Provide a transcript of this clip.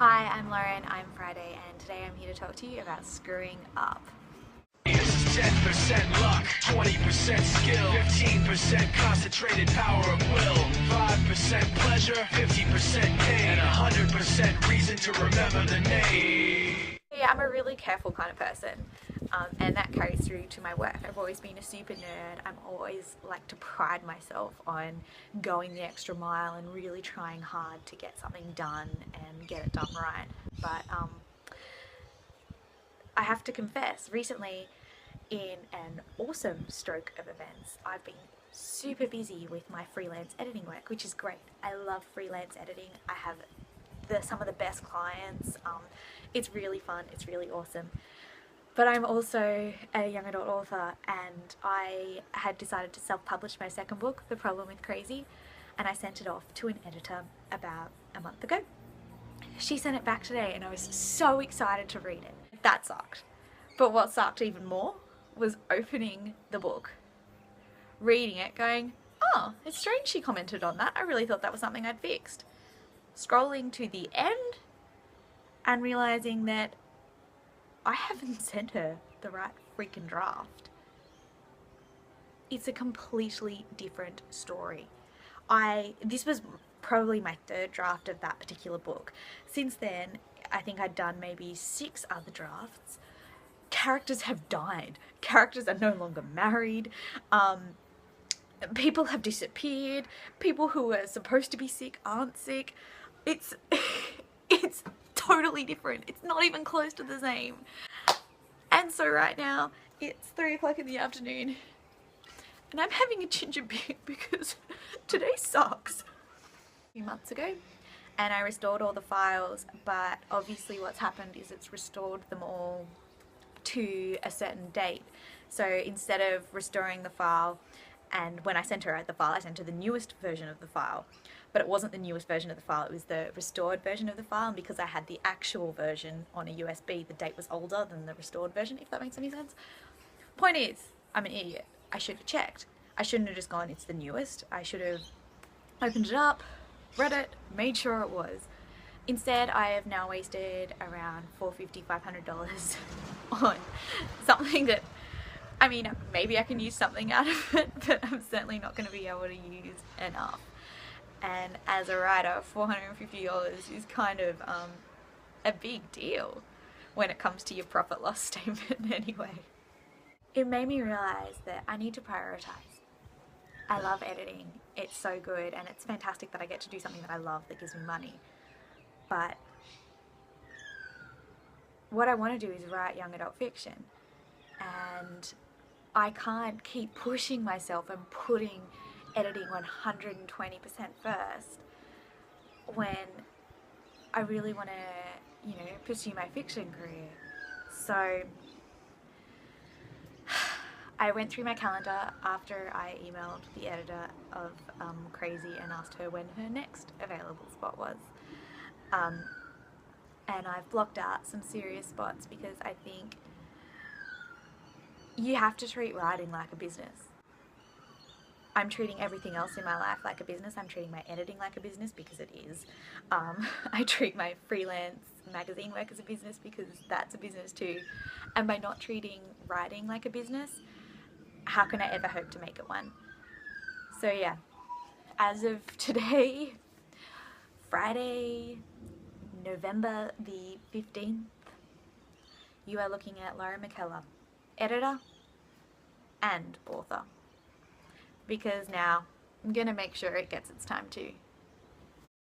Hi, I'm Lauren, I'm Friday, and today I'm here to talk to you about screwing up. 10% luck, 20% skill, 15% concentrated power of will, 5% pleasure, 50% pain, and 100% reason to remember the name. Yeah, I'm a really careful kind of person, and that carries through to my work. I've always been a super nerd. I'm always like to pride myself on going the extra mile and really trying hard to get something done and get it done right. But I have to confess, recently, in an awesome stroke of events, I've been super busy with my freelance editing work, which is great. I love freelance editing. I have some of the best clients. It's really fun. It's really awesome. But I'm also a young adult author, and I had decided to self-publish my second book, The Problem with Crazy, and I sent it off to an editor about a month ago. She sent it back today, and I was so excited to read it. That sucked. But what sucked even more was opening the book, reading it, going, oh, it's strange she commented on that. I really thought that was something I'd fixed. Scrolling to the end and realizing that I haven't sent her the right freaking draft. It's a completely different story. This was probably my third draft of that particular book. Since then, I think I'd done maybe 6 other drafts. Characters have died. Characters are no longer married. People have disappeared. People who are supposed to be sick aren't sick. It's it's totally different. It's not even close to the same. And so right now it's 3 o'clock in the afternoon and I'm having a ginger beer because today sucks. A few months ago, and I restored all the files, but obviously what's happened is it's restored them all to a certain date. So instead of restoring the file, and when I sent her the file, I sent her the newest version of the file, but it wasn't the newest version of the file, it was the restored version of the file, and because I had the actual version on a USB, the date was older than the restored version, if that makes any sense. Point is, I'm an idiot. I should have checked. I shouldn't have just gone, it's the newest. I should have opened it up, read it, made sure it was. Instead, I have now wasted around $450, $500 on something that, I mean, maybe I can use something out of it, but I'm certainly not going to be able to use enough. And as a writer, $450 is kind of a big deal when it comes to your profit loss statement anyway. It made me realize that I need to prioritize. I love editing. It's so good, and it's fantastic that I get to do something that I love that gives me money. But what I want to do is write young adult fiction, and I can't keep pushing myself and putting editing 120% first when I really want to, pursue my fiction career. So I went through my calendar after I emailed the editor of Crazy and asked her when her next available spot was. And I've blocked out some serious spots because I think you have to treat writing like a business. I'm treating everything else in my life like a business. I'm treating my editing like a business because it is. I treat my freelance magazine work as a business because that's a business too. And by not treating writing like a business, how can I ever hope to make it one? So yeah, as of today, Friday, November the 15th, you are looking at Lauren McKellar, editor and author. Because now I'm going to make sure it gets its time too.